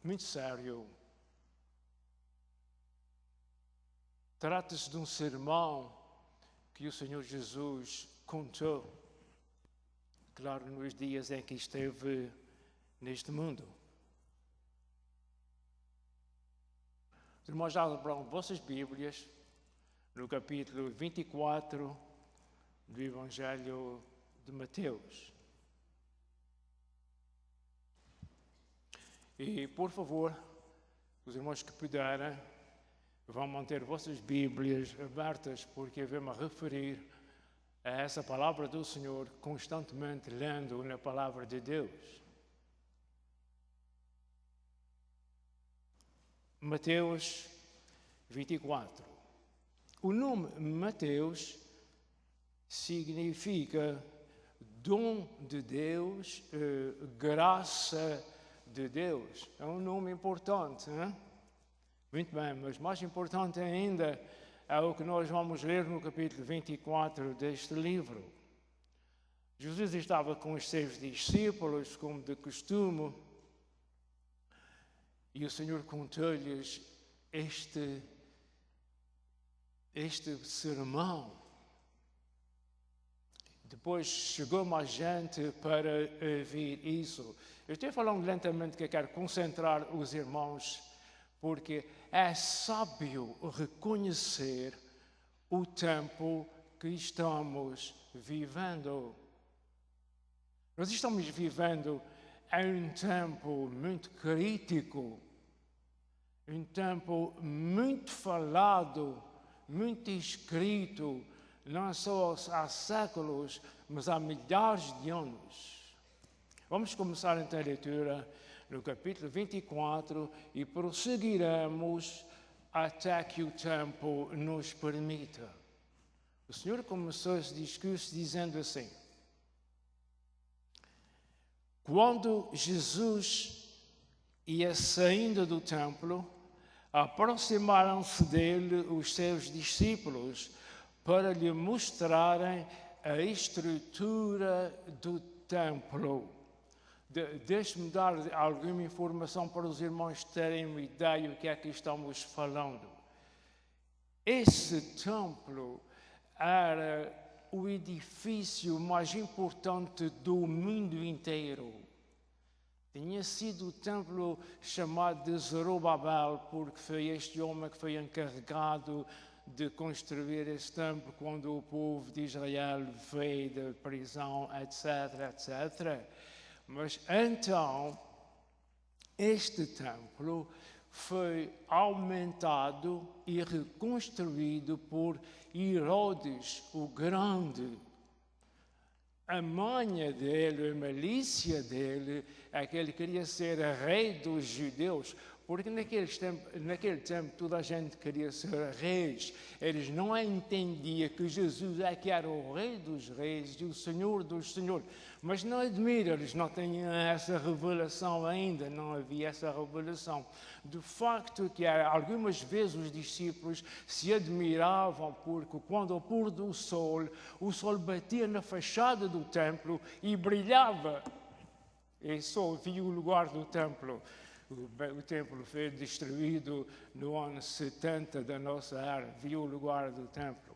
muito sério. Trata-se de um sermão que o Senhor Jesus contou, claro, nos dias em que esteve neste mundo. Os irmãos já abram vossas Bíblias no capítulo 24 do Evangelho de Mateus. E, por favor, os irmãos que puderem, vão manter vossas Bíblias abertas, porque eu vou-me referir a essa palavra do Senhor constantemente lendo na palavra de Deus. Mateus 24. O nome Mateus significa dom de Deus, graça de Deus. É um nome importante, não é? Muito bem, mas mais importante ainda é o que nós vamos ler no capítulo 24 deste livro. Jesus estava com os seus discípulos, como de costume, e o Senhor contou-lhes este sermão. Depois chegou mais gente para ouvir isso. Eu estou falando lentamente que eu quero concentrar os irmãos, porque é sábio reconhecer o tempo que estamos vivendo. Nós estamos vivendo em um tempo muito crítico, um tempo muito falado, muito escrito, não só há séculos, mas há milhares de anos. Vamos começar então a leitura no capítulo 24 e prosseguiremos até que o tempo nos permita. O Senhor começou esse discurso dizendo assim: quando Jesus ia saindo do templo, aproximaram-se dele os seus discípulos para lhe mostrarem a estrutura do templo. Deixe-me dar alguma informação para os irmãos terem uma ideia do que é que estamos falando. Esse templo era o edifício mais importante do mundo inteiro. Tinha sido o templo chamado de Zorobabel, porque foi este homem que foi encarregado de construir esse templo quando o povo de Israel veio da prisão, etc, etc. Mas então, este templo foi aumentado e reconstruído por Herodes o Grande. A manha dele, a malícia dele, é que ele queria ser rei dos judeus, porque naquele tempo toda a gente queria ser reis. Eles não entendiam que Jesus é que era o rei dos reis e o senhor dos senhores. Mas não admira, eles não tinham essa revelação ainda, não havia essa revelação. De facto que algumas vezes os discípulos se admiravam porque quando ao pôr do sol, o sol batia na fachada do templo e brilhava. E só via o lugar do templo. O templo foi destruído no ano 70 da nossa era, viu o lugar do templo.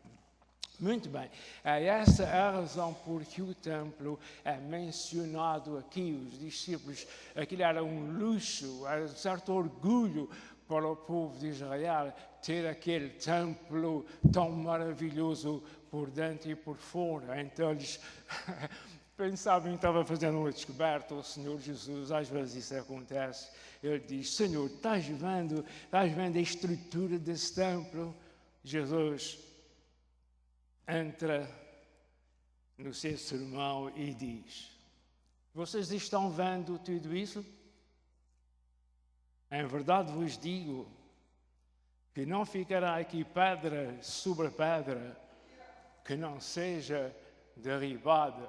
Muito bem, essa é a razão por que o templo é mencionado aqui. Os discípulos, aquilo era um luxo, era um certo orgulho para o povo de Israel ter aquele templo tão maravilhoso por dentro e por fora. Então eles pensavam que estava fazendo uma descoberta. O Senhor Jesus, às vezes isso acontece, ele diz: Senhor, estás vendo a estrutura desse templo? Jesus entra no seu sermão e diz: vocês estão vendo tudo isso? Em verdade vos digo que não ficará aqui pedra sobre pedra que não seja derribada.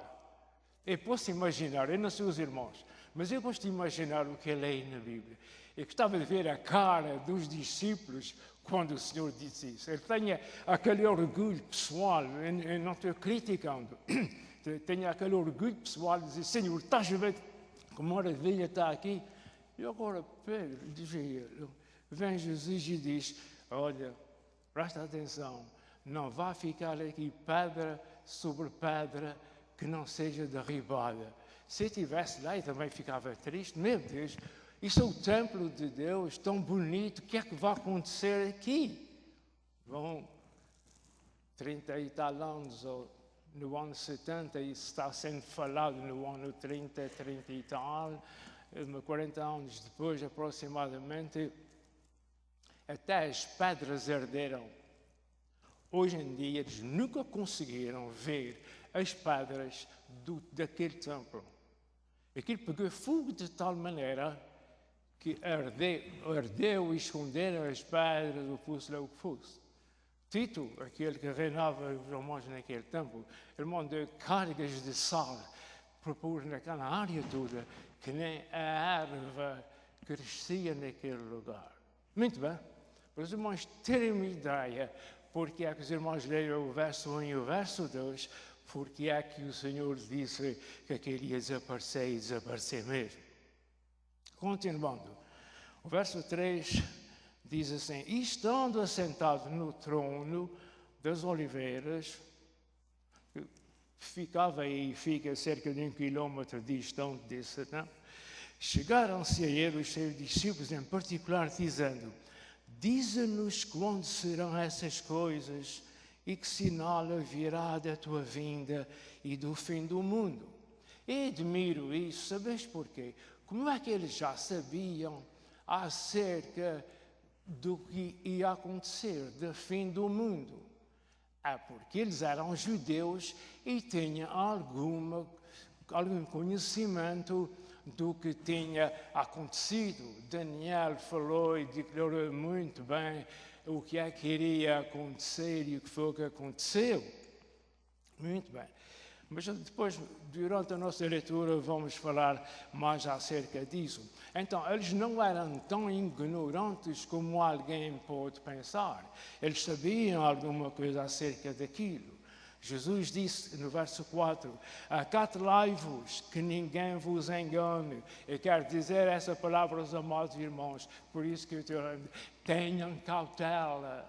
Eu posso imaginar, eu não sei os irmãos, mas eu gosto de imaginar o que é lei na Bíblia. Eu gostava de ver a cara dos discípulos quando o Senhor disse isso. Ele tinha aquele orgulho pessoal, eu não estou criticando, tinha aquele orgulho pessoal de dizer: Senhor, estás a ver que maravilha está aqui? E agora Pedro, dizia ele, vem Jesus e diz, olha, presta atenção, não vai ficar aqui pedra sobre pedra que não seja derribada. Se eu estivesse lá, eu também ficava triste. Meu Deus, isso é o templo de Deus, tão bonito, o que é que vai acontecer aqui? Vão 30 e tal anos, ou no ano 70, isso está sendo falado no ano 30, 30 e tal, 40 anos depois aproximadamente, até as pedras arderam. Hoje em dia, eles nunca conseguiram ver as pedras daquele templo. Aquilo pegou fogo de tal maneira que ardeu e esconderam as pedras, o fosse lá o que fosse. Tito, aquele que reinava os romanos naquele tempo, ele mandou cargas de sal para pôr naquela área toda, que nem a erva crescia naquele lugar. Muito bem. Para os irmãos terem uma ideia, porque é que os irmãos leram o verso 1 e o verso 2, porque é que o Senhor disse que aquele ia desaparecer e desaparecer mesmo. Continuando, o verso 3 diz assim, e estando assentado no trono das oliveiras, que ficava aí, fica cerca de 1 quilômetro distante desse, não? Chegaram-se a ele os seus discípulos em particular, dizendo, dize-nos quando serão essas coisas e que sinal haverá da tua vinda e do fim do mundo. E admiro isso, sabes porquê? Como é que eles já sabiam acerca do que ia acontecer, do fim do mundo? É porque eles eram judeus e tinham algum conhecimento do que tinha acontecido. Daniel falou e declarou muito bem o que é que iria acontecer e o que foi que aconteceu. Muito bem. Mas depois, durante a nossa leitura, vamos falar mais acerca disso. Então, eles não eram tão ignorantes como alguém pode pensar. Eles sabiam alguma coisa acerca daquilo. Jesus disse no verso 4, acautelai-vos, que ninguém vos engane. Eu quero dizer essa palavra aos amados irmãos, por isso que eu estou falando, tenham cautela.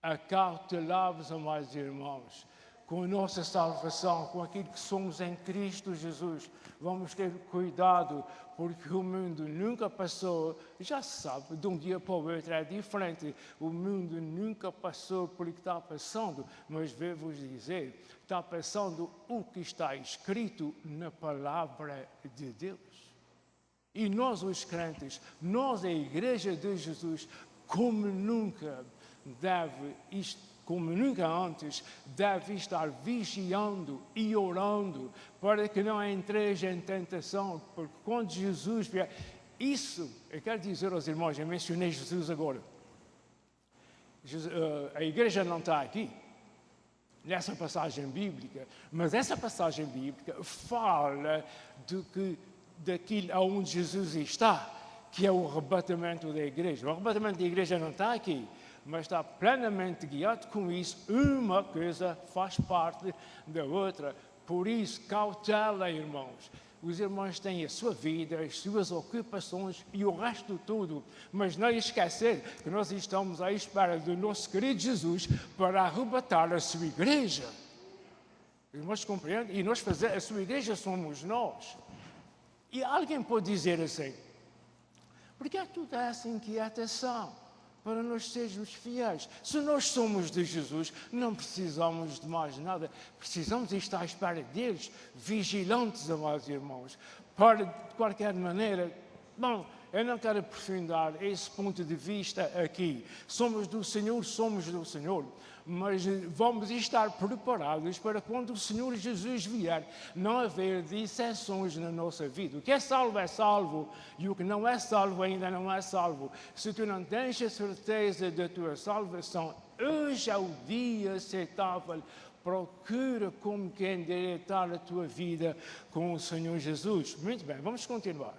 Acautelai-vos, amados irmãos, com a nossa salvação, com aquilo que somos em Cristo Jesus. Vamos ter cuidado, porque o mundo nunca passou, já se sabe, de um dia para o outro é diferente. O mundo nunca passou por o que está passando, mas devo-vos dizer, está passando o que está escrito na palavra de Deus. E nós, os crentes, nós, a Igreja de Jesus, como nunca antes, deve estar vigiando e orando para que não entreis em tentação, porque quando Jesus vier, isso, eu quero dizer aos irmãos, eu mencionei Jesus agora, a igreja não está aqui, nessa passagem bíblica, mas essa passagem bíblica fala daquilo aonde Jesus está, que é o arrebatamento da igreja. O arrebatamento da igreja não está aqui, mas está plenamente guiado com isso. Uma coisa faz parte da outra. Por isso, cautela, irmãos. Os irmãos têm a sua vida, as suas ocupações e o resto de tudo. Mas não esquecer que nós estamos à espera do nosso querido Jesus para arrebatar a sua igreja. Os irmãos compreendem? E a sua igreja somos nós. E alguém pode dizer assim, por que é que tu dá essa inquietação? Para nós sermos fiéis. Se nós somos de Jesus, não precisamos de mais nada. Precisamos estar à espera deles, vigilantes, amados irmãos. Para, de qualquer maneira, bom, eu não quero aprofundar esse ponto de vista aqui. Somos do Senhor, mas vamos estar preparados para quando o Senhor Jesus vier, não haver dissensões na nossa vida. O que é salvo, e o que não é salvo ainda não é salvo. Se tu não tens a certeza da tua salvação, hoje é o dia aceitável. Procura como que endireitar a tua vida com o Senhor Jesus. Muito bem, vamos continuar.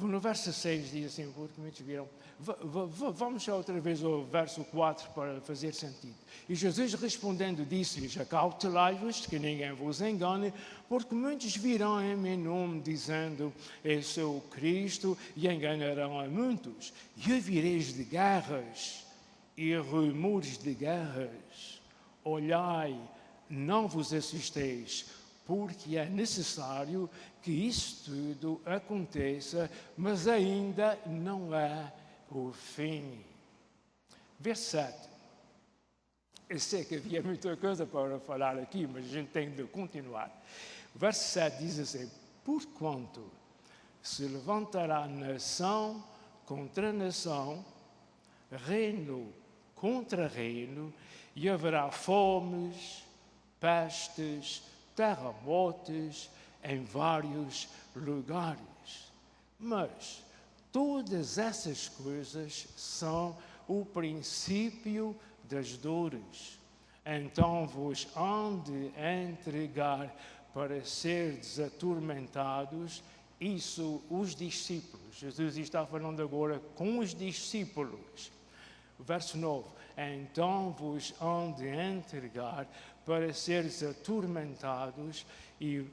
No verso 6 diz assim, porque muitos viram, vamos outra vez ao verso 4 para fazer sentido. E Jesus respondendo disse-lhes, acautelai-vos que ninguém vos engane, porque muitos virão em meu nome dizendo, eu sou o Cristo, e enganarão a muitos. E ouvireis de guerras e rumores de guerras. Olhai, não vos assusteis, porque é necessário que isso tudo aconteça, mas ainda não é o fim. Verso 7. Eu sei que havia muita coisa para falar aqui, mas a gente tem de continuar. O verso 7 diz assim, porquanto se levantará nação contra nação, reino contra reino, e haverá fomes, pestes, terremotos em vários lugares. Mas todas essas coisas são o princípio das dores. Então vos hão de entregar para seres atormentados. Isso os discípulos. Jesus está falando agora com os discípulos. Verso 9. Então vos hão de entregar para seres atormentados e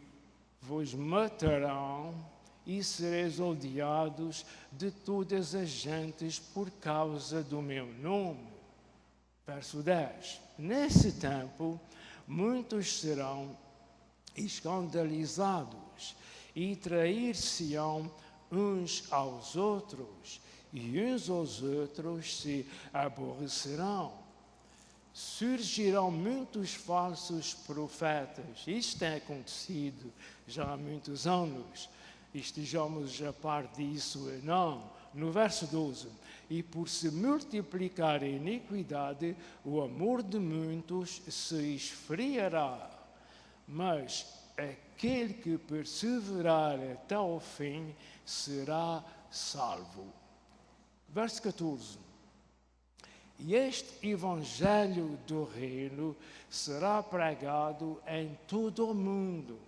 vos matarão e sereis odiados de todas as gentes por causa do meu nome. Verso 10. Nesse tempo, muitos serão escandalizados e trair-se-ão uns aos outros, e uns aos outros se aborrecerão. Surgirão muitos falsos profetas. Isto tem acontecido já há muitos anos. Estejamos a par disso ou não. No verso 12. E por se multiplicar a iniquidade, o amor de muitos se esfriará. Mas aquele que perseverar até ao fim será salvo. Verso 14. E este evangelho do reino será pregado em todo o mundo,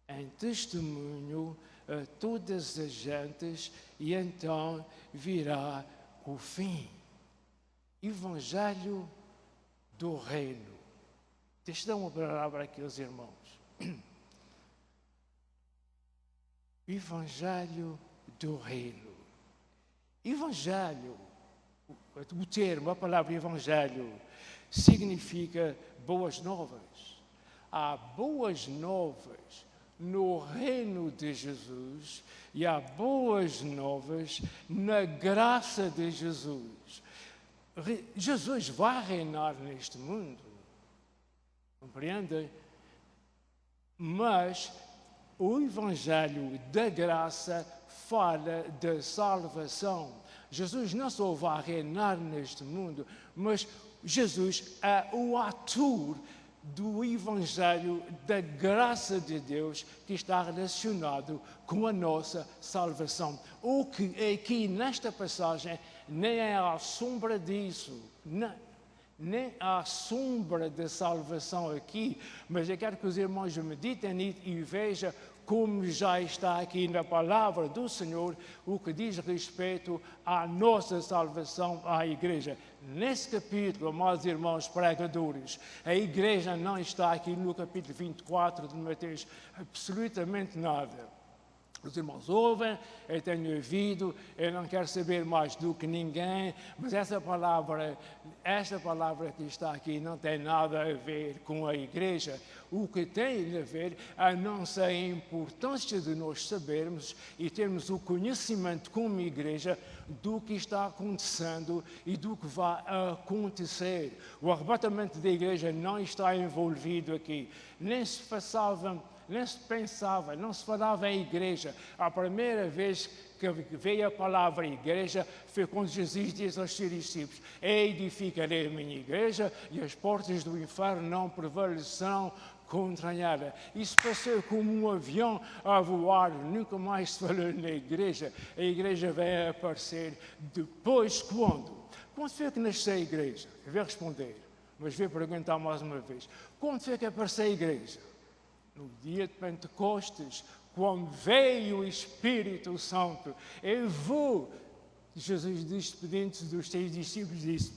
em testemunho a todas as gentes, e então virá o fim. Evangelho do reino. Deixa eu dar uma palavra aqui aos irmãos. Evangelho do reino. Evangelho. O termo, a palavra evangelho, significa boas novas. Há boas novas no reino de Jesus e há boas novas na graça de Jesus. Jesus vai reinar neste mundo, compreendem? Mas o evangelho da graça fala da salvação. Jesus não só vai reinar neste mundo, mas Jesus é o ator do Evangelho da graça de Deus que está relacionado com a nossa salvação. O que aqui nesta passagem nem é a sombra disso, nem a sombra da salvação aqui, mas eu quero que os irmãos meditem nisso e vejam como já está aqui na palavra do Senhor, o que diz respeito à nossa salvação, à igreja. Nesse capítulo, amados irmãos pregadores, a igreja não está aqui no capítulo 24 de Mateus, absolutamente nada. Os irmãos ouvem, eu tenho ouvido, eu não quero saber mais do que ninguém, mas esta palavra que está aqui não tem nada a ver com a igreja. O que tem a ver é não ser a importância de nós sabermos e termos o conhecimento como igreja do que está acontecendo e do que vai acontecer. O arrebatamento da igreja não está envolvido aqui, nem se pensava, não se falava em igreja. A primeira vez que veio a palavra igreja foi quando Jesus disse aos seus discípulos: edificarei a minha igreja e as portas do inferno não prevalecerão contra ela. Isso passou como um avião a voar, nunca mais se falou na igreja. A igreja vai aparecer depois quando? Quando foi que nasceu a igreja? Eu vou responder, mas vou perguntar mais uma vez. Quando foi que apareceu a igreja? No dia de Pentecostes, quando veio o Espírito Santo, eu vou, Jesus disse, despedindo-se dos seus discípulos, disse,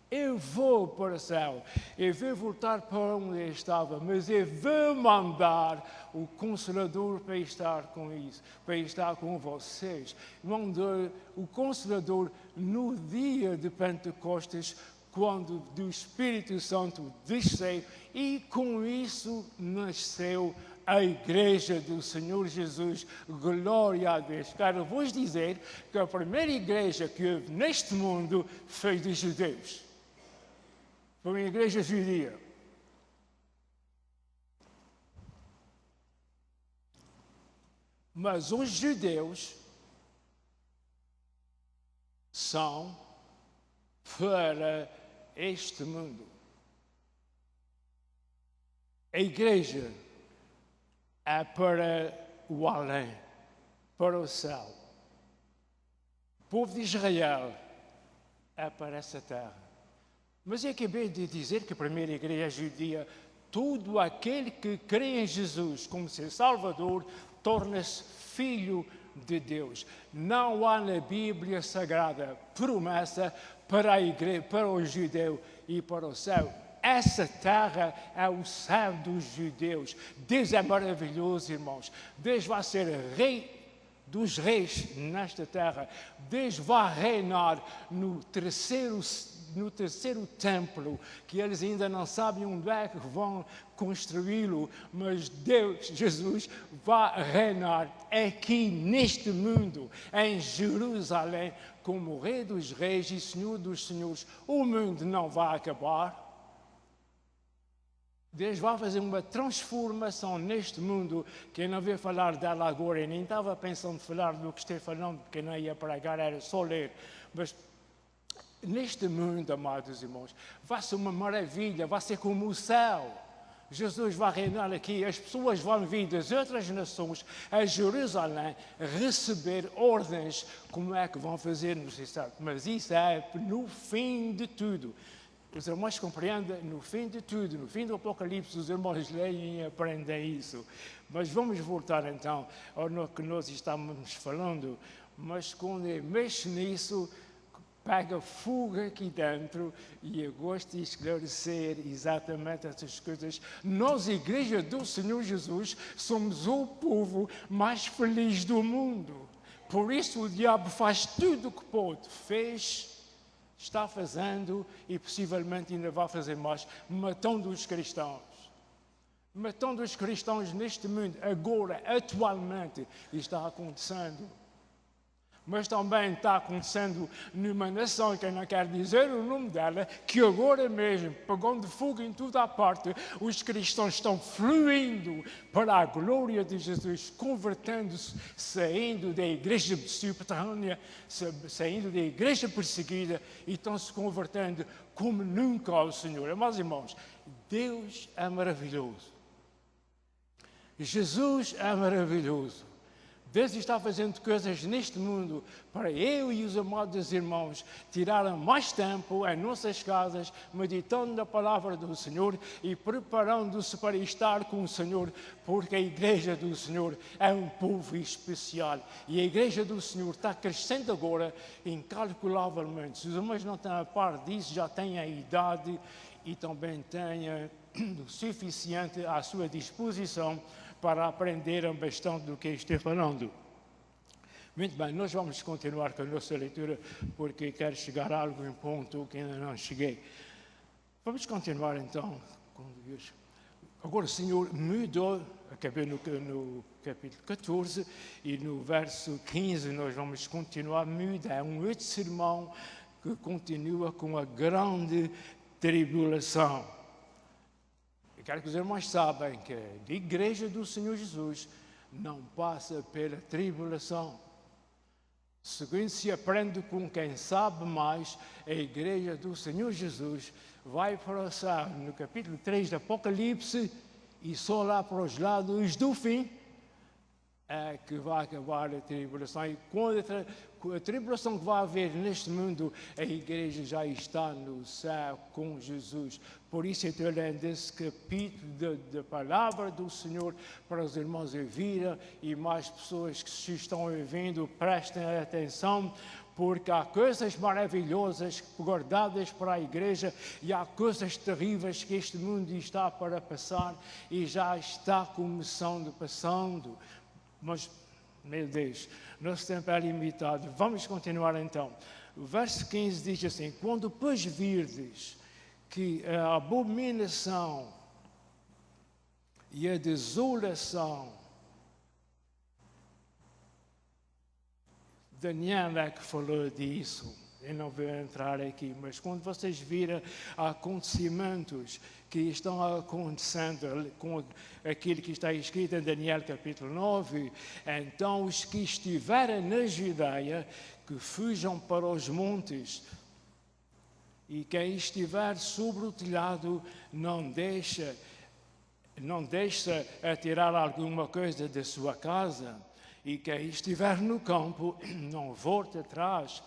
eu vou para o céu, eu vou voltar para onde eu estava, mas eu vou mandar o Consolador para estar com isso, para estar com vocês. Mandou o Consolador no dia de Pentecostes, quando do Espírito Santo desceu, e com isso nasceu a Igreja do Senhor Jesus. Glória a Deus. Quero vos dizer que a primeira igreja que houve neste mundo foi dos judeus. Foi uma igreja judia. Mas os judeus são para este mundo. A igreja é para o além, para o céu. O povo de Israel é para essa terra. Mas eu acabei de dizer que a primeira igreja judia, todo aquele que crê em Jesus como seu Salvador, torna-se filho de Deus. Não há na Bíblia Sagrada promessa para a igreja, para o judeu e para o céu. Essa terra é o céu dos judeus. Deus é maravilhoso, irmãos. Deus vai ser rei dos reis nesta terra. Deus vai reinar no terceiro templo, que eles ainda não sabem onde é que vão construí-lo, mas Deus, Jesus, vai reinar aqui neste mundo, em Jerusalém, como Rei dos Reis e Senhor dos Senhores. O mundo não vai acabar. Deus vai fazer uma transformação neste mundo, que eu não vou falar dela agora, eu nem estava pensando falar do que estou falando, porque não ia pregar, era só ler. Mas neste mundo, amados irmãos, vai ser uma maravilha, vai ser como o céu. Jesus vai reinar aqui, as pessoas vão vir das outras nações a Jerusalém receber ordens como é que vão fazer no céu. Mas isso é no fim de tudo. Os irmãos compreendem, no fim de tudo, no fim do Apocalipse, os irmãos leem e aprendem isso. Mas vamos voltar então ao que nós estamos falando. Mas quando eu mexo nisso, pega fuga aqui dentro, e eu gosto de esclarecer exatamente essas coisas. Nós, Igreja do Senhor Jesus, somos o povo mais feliz do mundo. Por isso o diabo faz tudo o que pode. Fez, está fazendo e possivelmente ainda vai fazer mais, matando os cristãos. Matando os cristãos neste mundo, agora, atualmente, está acontecendo. Mas também está acontecendo numa nação que eu não quero dizer o nome dela, que agora mesmo, pegando fogo em toda a parte, os cristãos estão fluindo para a glória de Jesus, convertendo-se, saindo da igreja subterrânea, saindo da igreja perseguida, e estão se convertendo como nunca ao Senhor. Amados irmãos, Deus é maravilhoso. Jesus é maravilhoso. Deus está fazendo coisas neste mundo para eu e os amados irmãos tirarem mais tempo em nossas casas, meditando na palavra do Senhor e preparando-se para estar com o Senhor, porque a igreja do Senhor é um povo especial. E a igreja do Senhor está crescendo agora incalculavelmente. Se os irmãos não estão a par disso, já têm a idade e também têm o suficiente à sua disposição para aprenderem bastante do que estou falando. Muito bem, nós vamos continuar com a nossa leitura, porque quero chegar a algum ponto que ainda não cheguei. Vamos continuar então com Deus. Agora o Senhor mudou, acabei no capítulo 14, e no verso 15 nós vamos continuar, muda, é um outro sermão que continua com a grande tribulação. Eu quero que os irmãos saibam que a igreja do Senhor Jesus não passa pela tribulação. Segundo se aprende com quem sabe mais, a igreja do Senhor Jesus vai para o céu, no capítulo 3 do Apocalipse, e só lá para os lados do fim, é que vai acabar a tribulação. E quando a tribulação que vai haver neste mundo, a igreja já está no céu com Jesus. Por isso, eu estou lendo esse capítulo da palavra do Senhor para os irmãos ouvirem e mais pessoas que se estão ouvindo, prestem atenção, porque há coisas maravilhosas guardadas para a igreja e há coisas terríveis que este mundo está para passar e já está começando, passando. Mas, meu Deus, nosso tempo é limitado. Vamos continuar então. O verso 15 diz assim: quando depois virdes que a abominação e a desolação, Daniel é que falou disso, eu não vou entrar aqui, mas quando vocês viram acontecimentos que estão acontecendo com aquilo que está escrito em Daniel capítulo 9, então os que estiverem na Judeia, que fujam para os montes, e quem estiver sobre o telhado não deixa atirar alguma coisa da sua casa, e quem estiver no campo não volte atrás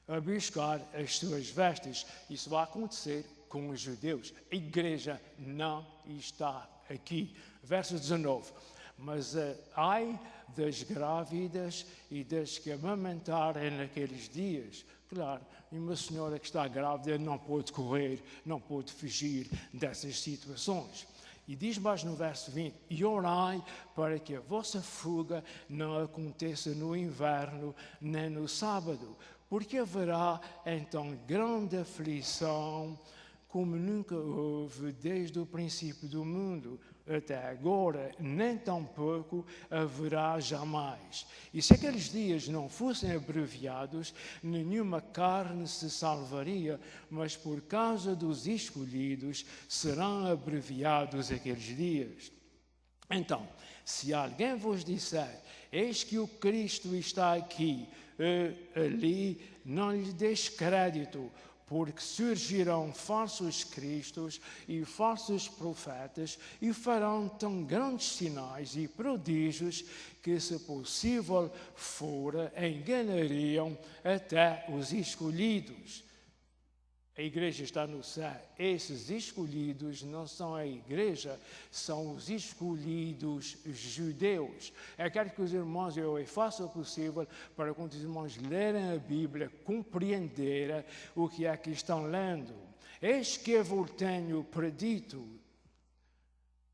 a buscar as suas vestes. Isso vai acontecer com os judeus. A igreja não está aqui. Verso 19. Mas ai das grávidas e das que amamentarem naqueles dias. Claro, e uma senhora que está grávida não pode correr, não pode fugir dessas situações. E diz mais no verso 20, e orai para que a vossa fuga não aconteça no inverno, nem no sábado, porque haverá então grande aflição, como nunca houve desde o princípio do mundo até agora, nem tampouco haverá jamais. E se aqueles dias não fossem abreviados, nenhuma carne se salvaria, mas por causa dos escolhidos serão abreviados aqueles dias. Então, se alguém vos disser, eis que o Cristo está aqui, ali, não lhe deis crédito, porque surgirão falsos cristos e falsos profetas e farão tão grandes sinais e prodígios que, se possível fora, enganariam até os escolhidos. A igreja está no céu. Esses escolhidos não são a igreja, são os escolhidos judeus. Eu quero que os irmãos, eu faça o possível para que os irmãos lerem a Bíblia, compreenderem o que é que estão lendo. Eis que eu vos tenho predito.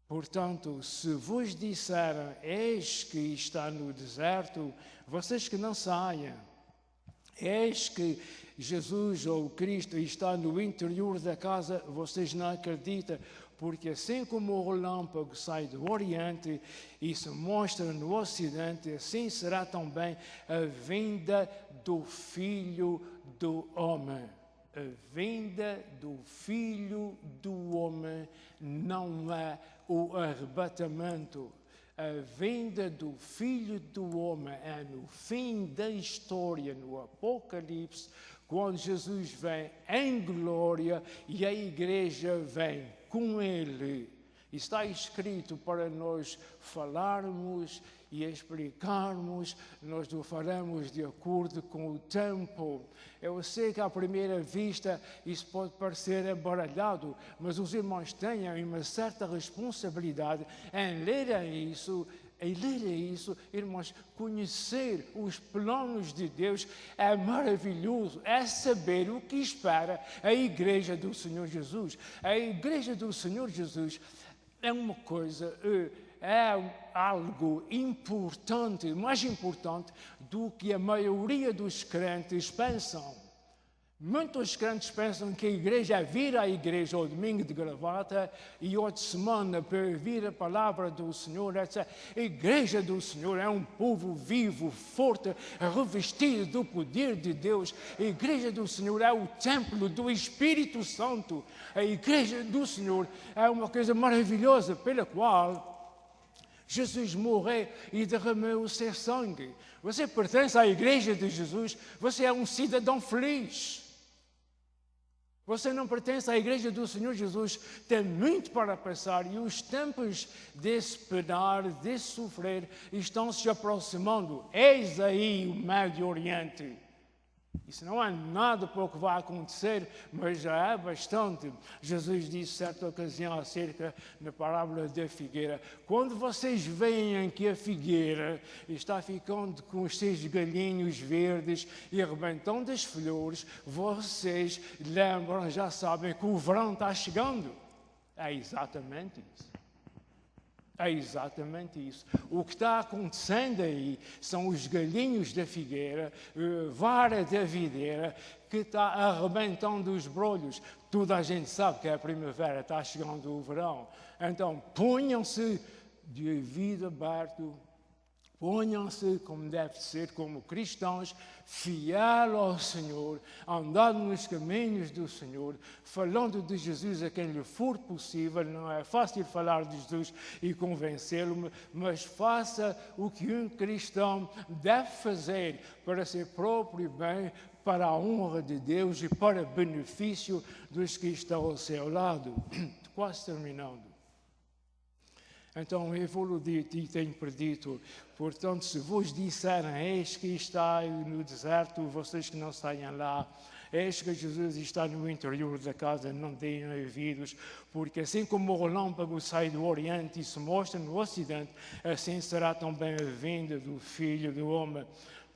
Portanto, se vos disserem, eis que está no deserto, vocês que não saiam. Eis que Jesus ou Cristo está no interior da casa, vocês não acreditam, porque assim como o relâmpago sai do Oriente e se mostra no Ocidente, assim será também a vinda do Filho do Homem. A vinda do Filho do Homem não é o arrebatamento. A vinda do Filho do Homem é no fim da história, no Apocalipse, quando Jesus vem em glória e a igreja vem com ele. Está escrito para nós falarmos e explicarmos, nós o faremos de acordo com o tempo. Eu sei que à primeira vista isso pode parecer embaralhado, mas os irmãos têm uma certa responsabilidade em lerem isso. E ler isso, irmãos, conhecer os planos de Deus é maravilhoso, é saber o que espera a igreja do Senhor Jesus. A igreja do Senhor Jesus é uma coisa, é algo importante, mais importante do que a maioria dos crentes pensam. Muitos crentes pensam que a igreja é vir à igreja ao domingo de gravata e outra semana para ouvir a palavra do Senhor, etc. A igreja do Senhor é um povo vivo, forte, revestido do poder de Deus. A igreja do Senhor é o templo do Espírito Santo. A igreja do Senhor é uma coisa maravilhosa pela qual Jesus morreu e derramou o seu sangue. Você pertence à igreja de Jesus, você é um cidadão feliz. Você não pertence à igreja do Senhor Jesus, tem muito para passar e os tempos de esperar, de sofrer, estão se aproximando. Eis aí o Médio Oriente. Isso não é nada para o que vai acontecer, mas já é bastante. Jesus disse certa ocasião acerca da parábola da figueira: quando vocês veem que a figueira está ficando com os seus galhinhos verdes e arrebentando as flores, vocês lembram, já sabem que o verão está chegando. É exatamente isso. É exatamente isso. O que está acontecendo aí são os galhinhos da figueira, vara da videira, que está arrebentando os brolhos. Toda a gente sabe que é a primavera, está chegando o verão. Então, ponham-se de ouvido aberto, ponham-se como deve ser, como cristãos, fiel ao Senhor, andando nos caminhos do Senhor, falando de Jesus a quem lhe for possível. Não é fácil falar de Jesus e convencê-lo, mas faça o que um cristão deve fazer para seu próprio bem, para a honra de Deus e para benefício dos que estão ao seu lado. Quase terminando. Então, eu vou-lhe dizer e tenho predito, portanto, se vos disserem, eis que está no deserto, vocês que não saiam lá, eis que Jesus está no interior da casa, não deem ouvidos, porque assim como o relâmpago sai do Oriente e se mostra no Ocidente, assim será também a vinda do Filho do Homem.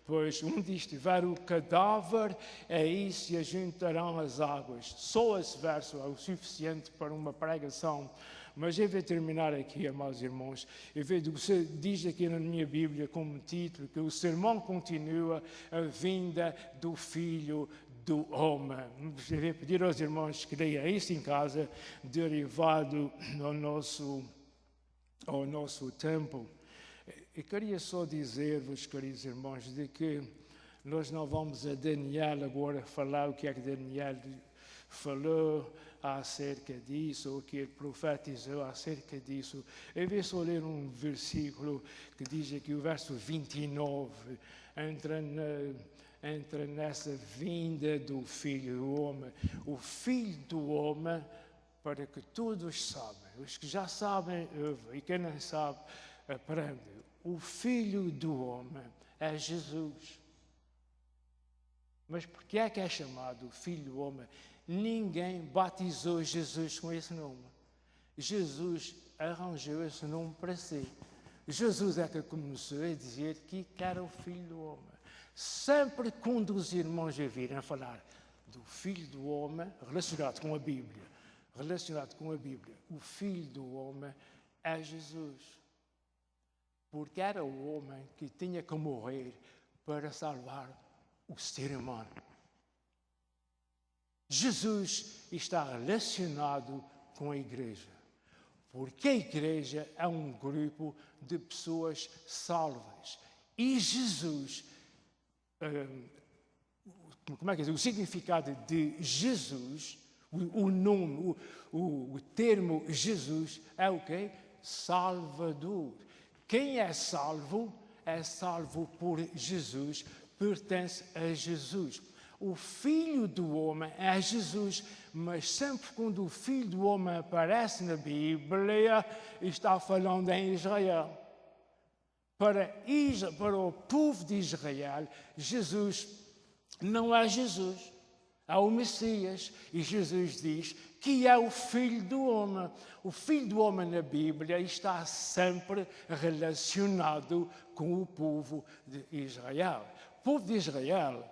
Pois onde estiver o cadáver, aí se ajuntarão as águas. Só esse verso é o suficiente para uma pregação. Mas eu vou terminar aqui, amados irmãos. Você diz aqui na minha Bíblia como título que o sermão continua a vinda do Filho do Homem. Eu vou pedir aos irmãos que leiam isso em casa, derivado ao nosso tempo. Eu queria só dizer-vos, queridos irmãos, de que nós não vamos a Daniel agora falar o que é que Daniel falou acerca disso, ou o que ele profetizou acerca disso. Eu vou só ler um versículo que diz aqui, o verso 29, entra nessa vinda do Filho do Homem. O Filho do Homem, para que todos saibam, os que já sabem, e quem não sabe, aprende. O Filho do Homem é Jesus. Mas por que é chamado Filho do Homem? Ninguém batizou Jesus com esse nome. Jesus arranjou esse nome para si. Jesus é que começou a dizer que era o Filho do Homem. Sempre quando os irmãos virem falar do Filho do Homem, relacionado com a Bíblia, o Filho do Homem é Jesus. Porque era o homem que tinha que morrer para salvar o ser humano. Jesus está relacionado com a igreja, porque a igreja é um grupo de pessoas salvas. E Jesus, o significado de Jesus, o nome, o termo Jesus é o quê? Salvador. Quem é salvo por Jesus, pertence a Jesus. O Filho do Homem é Jesus, mas sempre quando o Filho do Homem aparece na Bíblia, está falando em Israel. Para o povo de Israel, Jesus não é Jesus, é o Messias. E Jesus diz que é o Filho do Homem. O Filho do Homem na Bíblia está sempre relacionado com o povo de Israel. O povo de Israel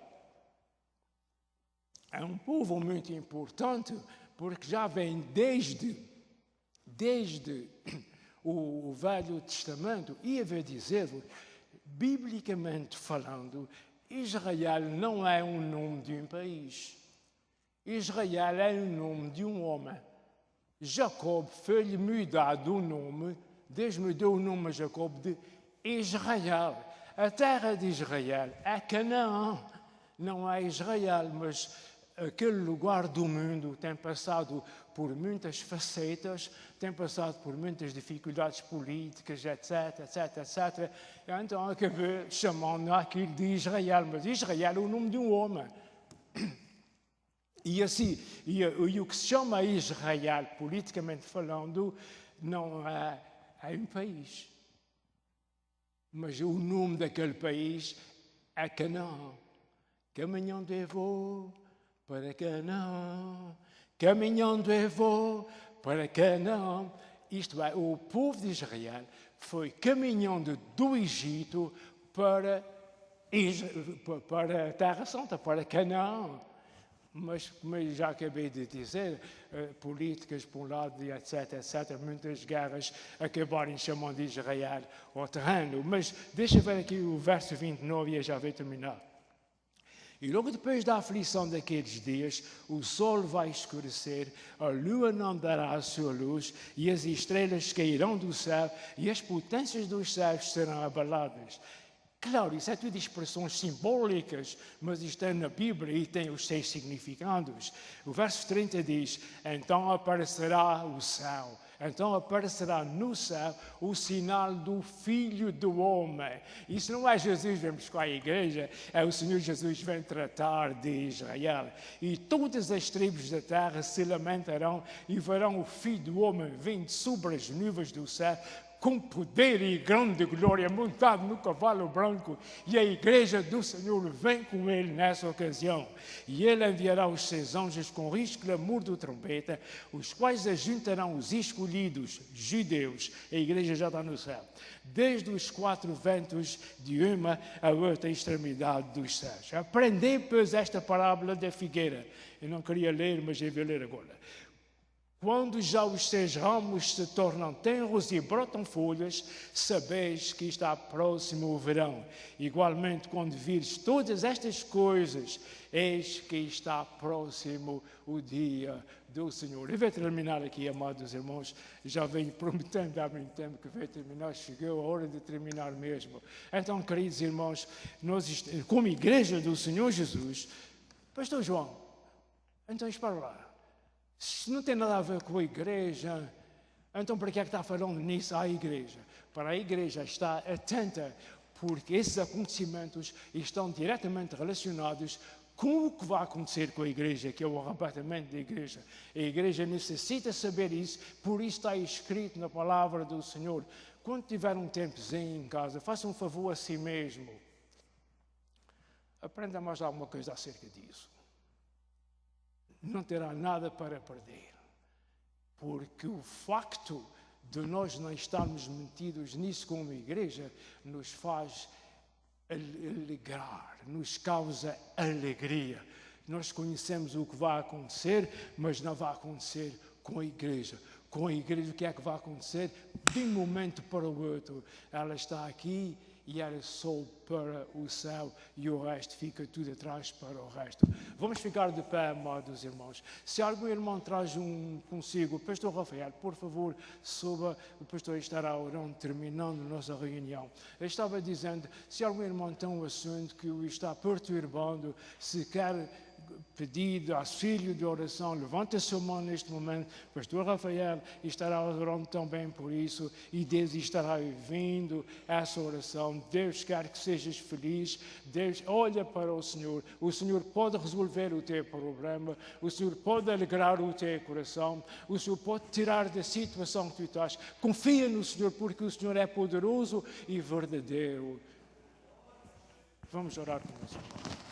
é um povo muito importante, porque já vem desde o Velho Testamento. E eu vou dizer-vos, biblicamente falando, Israel não é um nome de um país. Israel é o nome de um homem. Jacob foi-lhe mudado o nome, Deus mudou o nome a Jacob de Israel. A terra de Israel é Canaã, não é Israel, mas aquele lugar do mundo tem passado por muitas facetas, tem passado por muitas dificuldades políticas, etc, etc, etc. Então acabei chamando aquilo de Israel, mas Israel é o nome de um homem. E assim, e o que se chama Israel, politicamente falando, não é um país. Mas o nome daquele país é Canaã. Caminhando eu vou para Canaã. Caminhando eu vou para Canaã. Isto é, o povo de Israel foi caminhando do Egito para a Terra Santa, para Canaã. Mas, como eu já acabei de dizer, políticas por um lado, e etc, muitas guerras acabaram chamando Israel ao terreno. Mas deixa eu ver aqui o verso 29 e eu já vou terminar. E logo depois da aflição daqueles dias, o sol vai escurecer, a lua não dará a sua luz, e as estrelas cairão do céu, e as potências dos céus serão abaladas. Claro, isso é tudo expressões simbólicas, mas está na Bíblia e tem os seus significados. O verso 30 diz, então aparecerá o céu. Então aparecerá no céu o sinal do Filho do Homem. Isso não é Jesus vem buscar a igreja, é o Senhor Jesus vem tratar de Israel. E todas as tribos da terra se lamentarão e verão o Filho do Homem vindo sobre as nuvens do céu, com poder e grande glória, montado no cavalo branco, e a igreja do Senhor vem com ele nessa ocasião. E ele enviará os seus anjos com risco clamor do trombeta, os quais ajuntarão os escolhidos judeus, a igreja já está no céu, desde os quatro ventos de uma a outra extremidade dos céus. Aprendei, pois, esta parábola da figueira. Eu não queria ler, mas eu vou ler agora. Quando já os seus ramos se tornam tenros e brotam folhas, sabeis que está próximo o verão. Igualmente, quando vires todas estas coisas, eis que está próximo o dia do Senhor. Eu vou terminar aqui, amados irmãos. Já venho prometendo há muito tempo que vou terminar. Chegou a hora de terminar mesmo. Então, queridos irmãos, nós, como igreja do Senhor Jesus, Pastor João, então espera lá. Se não tem nada a ver com a igreja, então para que é que está falando nisso à igreja? Para a igreja estar atenta, porque esses acontecimentos estão diretamente relacionados com o que vai acontecer com a igreja, que é o arrebatamento da igreja. A igreja necessita saber isso, por isso está escrito na palavra do Senhor. Quando tiver um tempozinho em casa, faça um favor a si mesmo. Aprenda mais alguma coisa acerca disso. Não terá nada para perder, porque o facto de nós não estarmos metidos nisso como igreja nos faz alegrar, nos causa alegria. Nós conhecemos o que vai acontecer, mas não vai acontecer com a igreja. Com a igreja, o que é que vai acontecer? De um momento para o outro, ela está aqui e ela sobe para o céu e o resto fica tudo atrás para o resto. Vamos ficar de pé, amados irmãos. Se algum irmão traz consigo, o pastor Rafael, por favor, suba, o pastor estará orando, terminando a nossa reunião. Eu estava dizendo, se algum irmão tem um assunto que o está perturbando, se quer pedido, auxílio de oração, levante a sua mão neste momento. O pastor Rafael estará orando também por isso e Deus estará ouvindo essa oração. Deus quer que sejas feliz. Deus olha para o Senhor pode resolver o teu problema, o Senhor pode alegrar o teu coração, o Senhor pode tirar da situação que tu estás. Confia no Senhor, porque o Senhor é poderoso e verdadeiro. Vamos orar com o Senhor.